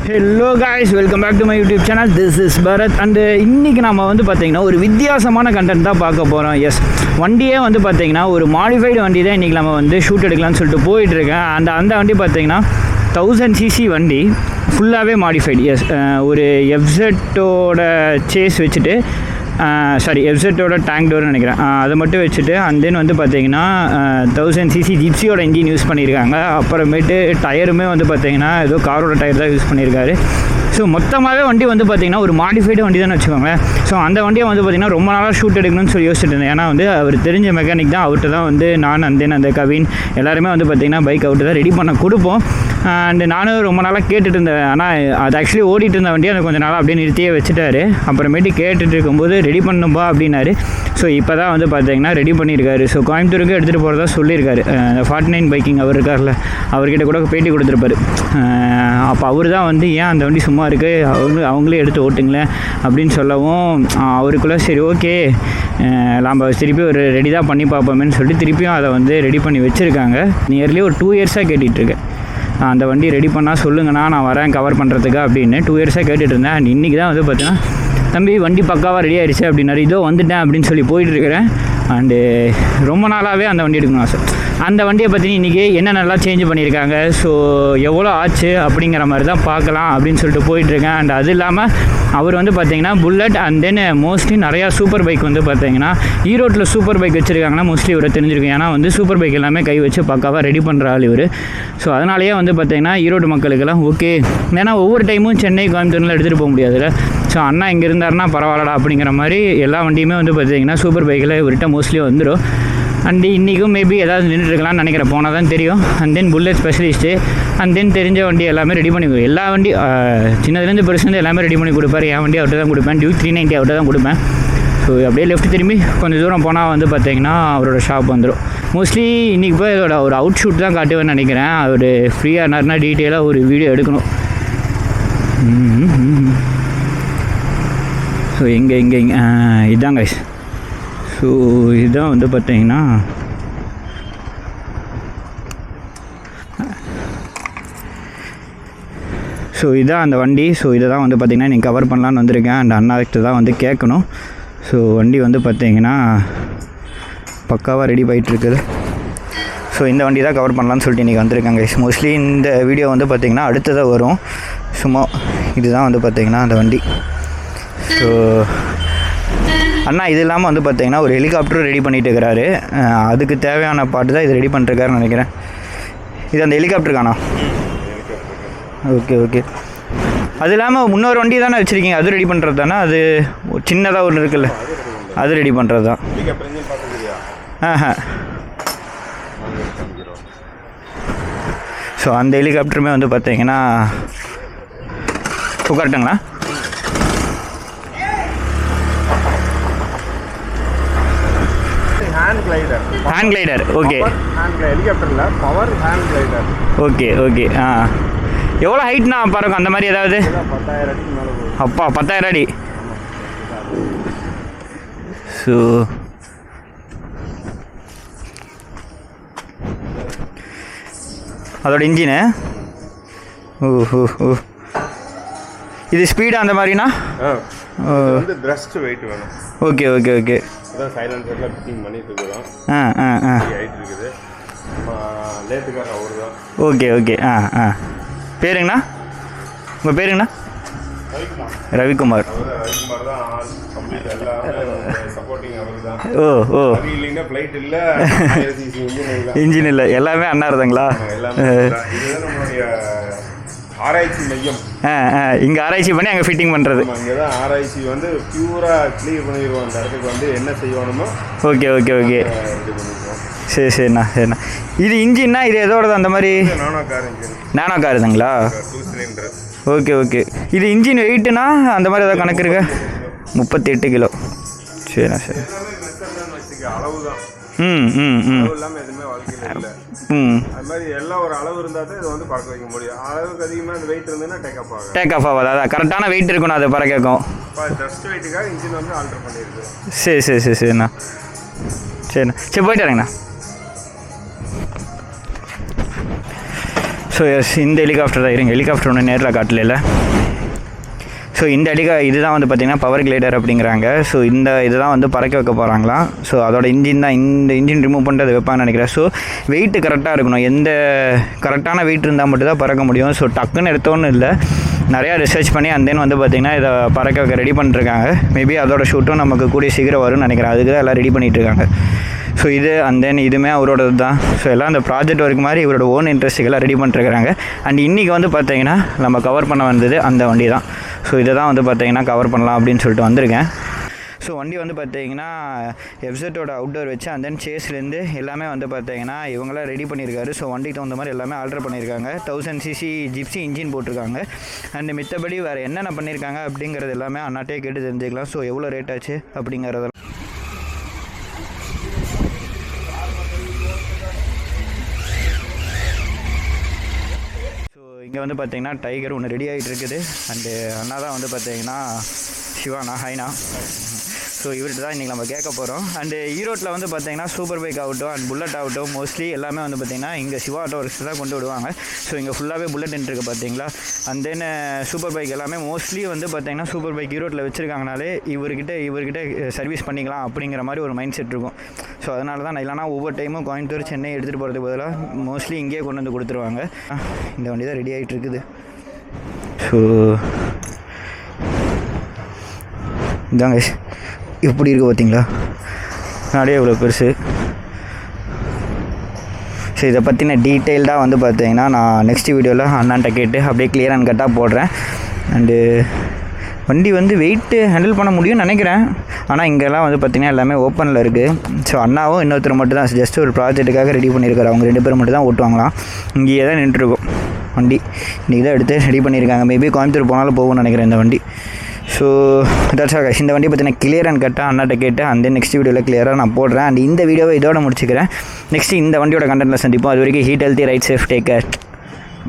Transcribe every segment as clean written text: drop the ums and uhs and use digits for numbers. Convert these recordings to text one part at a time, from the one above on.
Hello guys, welcome back to my YouTube channel. This is Bharath. And இன்றைக்கி நம்ம வந்து பார்த்திங்கன்னா ஒரு வித்தியாசமான கண்டென்ட் தான் பார்க்க போகிறோம். எஸ், வண்டியே வந்து பார்த்திங்கன்னா ஒரு மாடிஃபைடு வண்டி தான் இன்றைக்கி நம்ம வந்து ஷூட் எடுக்கலாம்னு சொல்லிட்டு போயிட்டுருக்கேன். அந்த வண்டி பார்த்திங்கன்னா 1000cc வண்டி, ஃபுல்லாகவே மாடிஃபைடு. எஸ், ஒரு எஃப்செட்டோட சேஸ் வச்சுட்டு, எஃப்செட்டோட டேங்க் டோர்னு நினைக்கிறேன், அதை மட்டும் வச்சுட்டு அண்ட் தென் வந்து பார்த்திங்கன்னா 1000cc ஜிப்சியோட இன்ஜின் யூஸ் பண்ணியிருக்காங்க. அப்புறமேட்டு டயருமே வந்து பார்த்திங்கன்னா ஏதோ காரோட டயர் தான் யூஸ் பண்ணியிருக்காரு. ஸோ மொத்தமாகவே வண்டி வந்து பார்த்திங்கன்னா ஒரு மாடிஃபைடு வண்டி தான் வச்சுக்கோங்களேன். ஸோ அந்த வண்டியை வந்து பார்த்திங்கன்னா ரொம்ப நாளாக ஷூட் எடுக்கணும்னு சொல்லி யோசிச்சுட்டு இருந்தேன். ஏன்னா வந்து அவர் தெரிஞ்ச மெக்கானிக் தான், அவர்கிட்ட தான் வந்து நான் அண்ட் தென் அந்த கவின் எல்லாருமே வந்து பார்த்திங்கன்னா பைக் அவர்கிட்ட தான் ரெடி பண்ண கொடுப்போம். அண்டு நானும் ரொம்ப நாளாக கேட்டுட்டு இருந்தேன். ஆனால் அது ஆக்சுவலி ஓடிட்டு இருந்த வண்டியை அதை கொஞ்சம் நாளாக அப்படியே நிறுத்தியே வச்சுட்டாரு. அப்புறமேட்டு கேட்டுட்டு இருக்கும்போது ரெடி பண்ணும்பா அப்படின்னாரு. ஸோ இப்போ தான் வந்து பார்த்திங்கன்னா ரெடி பண்ணியிருக்காரு. ஸோ கோயம்புத்தூருக்கு எடுத்துகிட்டு போகிறதா சொல்லியிருக்காரு. அந்த 49 பைக்கிங் அவர் இருக்கார்ல, அவர்கிட்ட கூட பேட்டி கொடுத்துருப்பாரு. அப்போ அவர் தான் வந்து ஏன் அந்த வண்டி சும்மா இருக்குது, அவங்களே எடுத்து ஓட்டுங்களேன் அப்படின்னு சொல்லவும் அவருக்குள்ளே சரி ஓகே நம்ம திருப்பி ஒரு ரெடி தான் பண்ணி பார்ப்போமேன்னு சொல்லிட்டு திருப்பியும் அதை வந்து ரெடி பண்ணி வச்சுருக்காங்க. நியர்லி ஒரு 2 இயர்ஸாக கேட்டுட்ருக்கேன். அந்த வண்டி ரெடி பண்ணால் சொல்லுங்கண்ணா, நான் வரேன் கவர் பண்ணுறதுக்கு அப்படின்னு 2 இயர்ஸாக கேட்டுட்டு இருந்தேன். அண்ட் இன்றைக்கி தான் வந்து பார்த்தீங்கன்னா தம்பி வண்டி பக்காவாக ரெடி ஆகிடுச்சு அப்படின்னாரு. இதோ வந்துட்டேன் அப்படின்னு சொல்லி போயிட்டுருக்கிறேன். அண்டு ரொம்ப நாளாகவே அந்த வண்டி எடுக்கணும் ஆசை. அந்த வண்டியை பற்றி இன்றைக்கி என்ன நல்லா சேஞ்ச் பண்ணியிருக்காங்க, ஸோ எவ்வளோ ஆச்சு அப்படிங்கிற மாதிரி தான் பார்க்கலாம் அப்படின்னு சொல்லிட்டு போயிட்டுருக்கேன். அண்ட் அது இல்லாமல் அவர் வந்து பார்த்திங்கன்னா புல்லட் அண்ட் தென் மோஸ்ட்லி நிறையா சூப்பர் பைக் வந்து பார்த்திங்கன்னா ஈரோட்டில் சூப்பர் பைக் வச்சுருக்காங்கன்னா மோஸ்ட்லி இவரை தெரிஞ்சிருக்கும். ஏன்னா வந்து சூப்பர் பைக் எல்லாமே கை வச்சு பக்காவாக ரெடி பண்ணுற ஆள் இவர். ஸோ அதனாலேயே வந்து பார்த்திங்கன்னா ஈரோடு மக்களுக்கெல்லாம் ஓகே. ஏன்னா ஒவ்வொரு டைமும் சென்னை கோயம்புத்தூரில் எடுத்துகிட்டு போக முடியாதுல்ல. ஸோ அண்ணா இங்கே இருந்தாருன்னா பரவாயில்லடா அப்படிங்கிற மாதிரி எல்லா வண்டியுமே வந்து பார்த்திங்கன்னா சூப்பர் பைக்கில் இவர்கிட்ட மோஸ்ட்லி வந்துடும். அண்டு இன்றைக்கும் மேபி ஏதாவது நின்றுட்டுருக்கலாம்னு நினைக்கிறேன், போனால் தான் தெரியும். And then bullet specialist and then தெரிஞ்ச வண்டி எல்லாமே ரெடி பண்ணி எல்லா வண்டி சின்னதுலேருந்து பெருசுலேருந்து எல்லாமே ரெடி பண்ணி கொடுப்பாரு. என் வண்டி அவர்கிட்ட தான் கொடுப்பேன், டியூக் 390 அவர்கிட்ட தான் கொடுப்பேன். ஸோ அப்படியே லெஃப்ட் திரும்பி கொஞ்சம் தூரம் போனால் வந்து பார்த்திங்கன்னா அவரோட ஷாப் வந்துடும். மோஸ்ட்லி இன்றைக்கி போய் அதோட ஒரு அவுட் ஷூட் தான் காட்டுவேன்னு நினைக்கிறேன். அவர் ஃப்ரீயாக இருந்தாருன்னா டீட்டெயிலாக ஒரு வீடியோ எடுக்கணும். ஸோ இங்கே இதாங்க. ஸோ இதுதான் வந்து பார்த்திங்கன்னா ஸோ இதான் அந்த வண்டி. ஸோ இதை தான் வந்து பார்த்திங்கன்னா நீங்கள் கவர் பண்ணலான்னு வந்திருக்கேன். அண்ட் அண்ணாக்கிட்ட தான் வந்து கேட்கணும். ஸோ வண்டி வந்து பார்த்திங்கன்னா பக்காவாக ரெடி போயிட்டுருக்குது. ஸோ இந்த வண்டி தான் கவர் பண்ணலான்னு சொல்லிட்டு இன்றைக்கி வந்திருக்காங்க. மோஸ்ட்லி இந்த வீடியோ வந்து பார்த்திங்கன்னா அடுத்ததாக வரும். சும்மா இதுதான் வந்து பார்த்திங்கன்னா அந்த வண்டி. ஸோ அண்ணா இது இல்லாமல் வந்து பார்த்திங்கன்னா ஒரு ஹெலிகாப்டரும் ரெடி பண்ணிகிட்டு இருக்கிறாரு. அதுக்கு தேவையான பாட்டு தான் இது ரெடி பண்ணிருக்காருன்னு நினைக்கிறேன். இது அந்த ஹெலிகாப்டருக்காண்ணா? ஓகே. அது இல்லாமல் இன்னொரு வண்டி தானே வச்சுருக்கீங்க, அது ரெடி பண்ணுறது தானே? அது சின்னதாக ஒன்று இருக்குல்ல, அது ரெடி பண்ணுறது தான். ஸோ அந்த ஹெலிகாப்டருமே வந்து பார்த்திங்கன்னா உட்காரட்டுங்களா? Hand glider. ஓகே, ஹெலிகாப்டரில் பவர் ஹேண்ட் கிளைடர். ஓகே. எவ்வளோ ஹைட்னா பாருங்க அந்த மாதிரி ஏதாவது? 10,000 அடிக்கு மேலே போகுது. அப்பா 10,000 அடி. ஸோ அதோட இன்ஜினு இது ஸ்பீடாக அந்த மாதிரினா வந்து த்ரஸ்ட் வெயிட் வேணும். ஓகே. அதான் சைலன்சர்லாம் ஃபிட்டிங் பண்ணிட்டு இருக்கிறோம். ஹைட் இருக்குது. லேட்டுக்கார அவர் தான். ஓகே. பேருங்கண்ணா? உங்கள் பேருங்கண்ணா? ரவிக்குமார். ரவிக்குமார் தான் ஆல் கம்ப்ளீட் எல்லாமே சப்போர்ட்டிங் அவர் தான். ஓ இல்லைன்னா ஃப்ளைட் இல்லை, இன்ஜின் இல்லை, எல்லாமே அண்ணா இருந்தாங்களா? எல்லாமே இதுதான் நம்மளுடைய ஆராய்ச்சி மையம். இங்கே ஆராய்ச்சி பண்ணி அங்கே ஃபிட்டிங் பண்ணுறது. இங்கே தான் ஆராய்ச்சி வந்து பியூராக கிளியர் பண்ணிடுவோம். அந்த இடத்துக்கு வந்து என்ன செய்யணுமோ. ஓகே. சரிண்ணா. இது இன்ஜின்னா இது எதோடது அந்த மாதிரி? நானோ காருதுங்களா? 2 சிலிண்டர். ஓகே. இது இன்ஜின் வெயிட்டுனா அந்த மாதிரி ஏதாவது கணக்கு இருக்கு? 38 கிலோ. சரிண்ணா. சரி. அளவு தான். இல்லாமல் எதுவுமே வாழ்க்கையில் இல்லை. அது மாதிரி எல்லாம் ஒரு அளவு இருந்தால் தான் இதை வந்து பறக்க வைக்க முடியும். அளவுக்கு அதிகமாக அந்த வெயிட் இருந்ததுன்னா டேக் ஆஃப் ஆகாது. அதான் கரெக்டான வெயிட் இருக்கணும் அது பறக்கும். ஜஸ்ட் வெயிட்டுக்காக இன்ஜின் வந்து ஆல்டர் பண்ணியிருக்கு. சரிண்ணா. சரி போயிட்டு வரேங்கண்ணா. ஸோ எஸ், இந்த ஹெலிகாப்டர் தான். இருங்க, ஹெலிகாப்டர் ஒன்று நேரில் காட்டல. ஸோ இந்த இதுதான் வந்து பார்த்திங்கன்னா பவர் கிளைடர் அப்படிங்கிறாங்க. ஸோ இதுதான் வந்து பறக்க வைக்க போகிறாங்களாம். ஸோ அதோட இன்ஜின் தான், இந்த இன்ஜின் ரிமூவ் பண்ணிட்டு அதை வைப்பான்னு நினைக்கிறேன். ஸோ வெயிட்டு கரெக்டாக இருக்கணும், எந்த கரெக்டான வெயிட் இருந்தால் மட்டும் தான் பறக்க முடியும். ஸோ டக்குன்னு எடுத்தோன்னு இல்லை, நிறையா ரிசர்ச் பண்ணி அந்த தென் வந்து பார்த்திங்கன்னா இதை பறக்க வைக்க ரெடி பண்ணிட்டுருக்காங்க. மேபி அதோட ஷூட்டும் நமக்கு கூடிய சீக்கிரம் வரும்னு நினைக்கிறேன். அதுக்கு தான் எல்லாம் ரெடி பண்ணிகிட்ருக்காங்க. ஸோ இது அண்ட் தென் இதுவுமே அவரோடது தான். ஸோ எல்லாம் அந்த ப்ராஜெக்ட் ஒர்க் மாதிரி இவரோட ஓன் இன்ட்ரெஸ்ட்டுக்கெல்லாம் ரெடி பண்ணிட்டுருக்காங்க. அண்ட் இன்றைக்கி வந்து பார்த்திங்கன்னா நம்ம கவர் பண்ண வந்தது அந்த வண்டி தான். ஸோ இதை தான் வந்து பார்த்திங்கன்னா கவர் பண்ணலாம் அப்படின்னு சொல்லிட்டு வந்திருக்கேன். ஸோ வண்டி வந்து பார்த்திங்கன்னா எஃப்செட்டோட அவுட்டோர் வச்சு அண்ட் தென் சேஸ்லேருந்து எல்லாமே வந்து பார்த்திங்கன்னா இவங்களாம் ரெடி பண்ணியிருக்காரு. ஸோ வண்டிக்கு தகுந்த மாதிரி எல்லாமே ஆல்ட்ரு பண்ணியிருக்காங்க. 1000cc ஜிப்சி இன்ஜின் போட்டிருக்காங்க. அண்ட் மித்தபடி வேறு என்னென்ன பண்ணியிருக்காங்க அப்படிங்கிறது எல்லாமே அண்ணாட்டே கேட்டு தெரிஞ்சுக்கலாம். ஸோ எவ்வளோ ரேட் ஆச்சு அப்படிங்கிறதெல்லாம். இங்கே வந்து பார்த்திங்கன்னா டைகர் ஒன்று ரெடி ஆகிட்டு இருக்குது. அண்டு அண்ணா தான் வந்து பார்த்திங்கன்னா சிவானா, ஹைனா. ஸோ இவர்கிட்ட தான் இன்றைக்கி நம்ம கேட்க போகிறோம். அண்டு ஈரோட்டில் வந்து பார்த்திங்கன்னா சூப்பர் பைக் ஆகட்டும் அண்ட் புல்லட் ஆகட்டும் மோஸ்ட்லி எல்லாமே வந்து பார்த்திங்கன்னா இங்கே சிவா ஆட்டோ ஒர்க்ஸ் தான் கொண்டு விடுவாங்க. ஸோ இங்கே ஃபுல்லாகவே புல்லட் இருக்குது பார்த்தீங்களா. அண்ட் தென் சூப்பர் பைக் எல்லாமே மோஸ்ட்லி வந்து பார்த்திங்கன்னா சூப்பர் பைக் ஈரோட்டில் வச்சுருக்காங்கனாலே இவர்கிட்ட சர்வீஸ் பண்ணிக்கலாம் அப்படிங்கிற மாதிரி ஒரு மைண்ட் செட் இருக்கும். ஸோ அதனால தான் இல்லைனா ஒவ்வொரு டைமும் கோயம்புத்தூர் சென்னை எடுத்துகிட்டு போகிறதுக்கு பதிலாக மோஸ்ட்லி இங்கேயே கொண்டு வந்து கொடுத்துருவாங்க. இந்த வண்டி தான் ரெடி ஆகிட்டு இருக்குது. ஸோ இதாங்க எப்படி இருக்குது பார்த்தீங்களா, நாடே எவ்வளோ பெருசு. ஸோ இதை பற்றின டீட்டெயில்டாக வந்து பார்த்தீங்கன்னா நான் நெக்ஸ்ட் வீடியோவில் அண்ணான்ட்ட கேட்டு அப்படியே கிளியர் அண்ட் கட்டாக போடுறேன். அண்டு வண்டி வந்து வெயிட்டு ஹேண்டில் பண்ண முடியும்னு நினைக்கிறேன். ஆனால் இங்கெல்லாம் வந்து பார்த்திங்கன்னா எல்லாமே ஓப்பனில் இருக்குது. ஸோ அண்ணாவும் இன்னொருத்தர் மட்டும் தான் ஜஸ்ட் ஒரு ப்ராஜெக்ட்டுக்காக ரெடி பண்ணியிருக்காரு. அவங்க 2 பேரும் மட்டும் தான் ஓட்டுவாங்களாம். இங்கேயே தான் நின்றுருக்கும் வண்டி. இன்றைக்கி தான் எடுத்து ரெடி பண்ணியிருக்காங்க. மேபி கோயம்புத்தூர் போனாலும் போகும்னு நினைக்கிறேன் இந்த வண்டி. So that's all guys. இந்த வண்டி பார்த்தீங்கன்னா கிளியர் அண்ட் கட்டாக அண்ணாட்ட கேட்டு அந்த நெக்ஸ்ட் வீடியோவில் கிளியராக நான் போடுறேன். அண்ட் இந்த வீடியோவை இதோட முடிச்சுக்கிறேன். நெக்ஸ்ட் இந்த வண்டியோட கண்டென்ட்டில் சந்திப்போம். அது வரைக்கும் eat healthy right safe take care.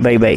Bye by.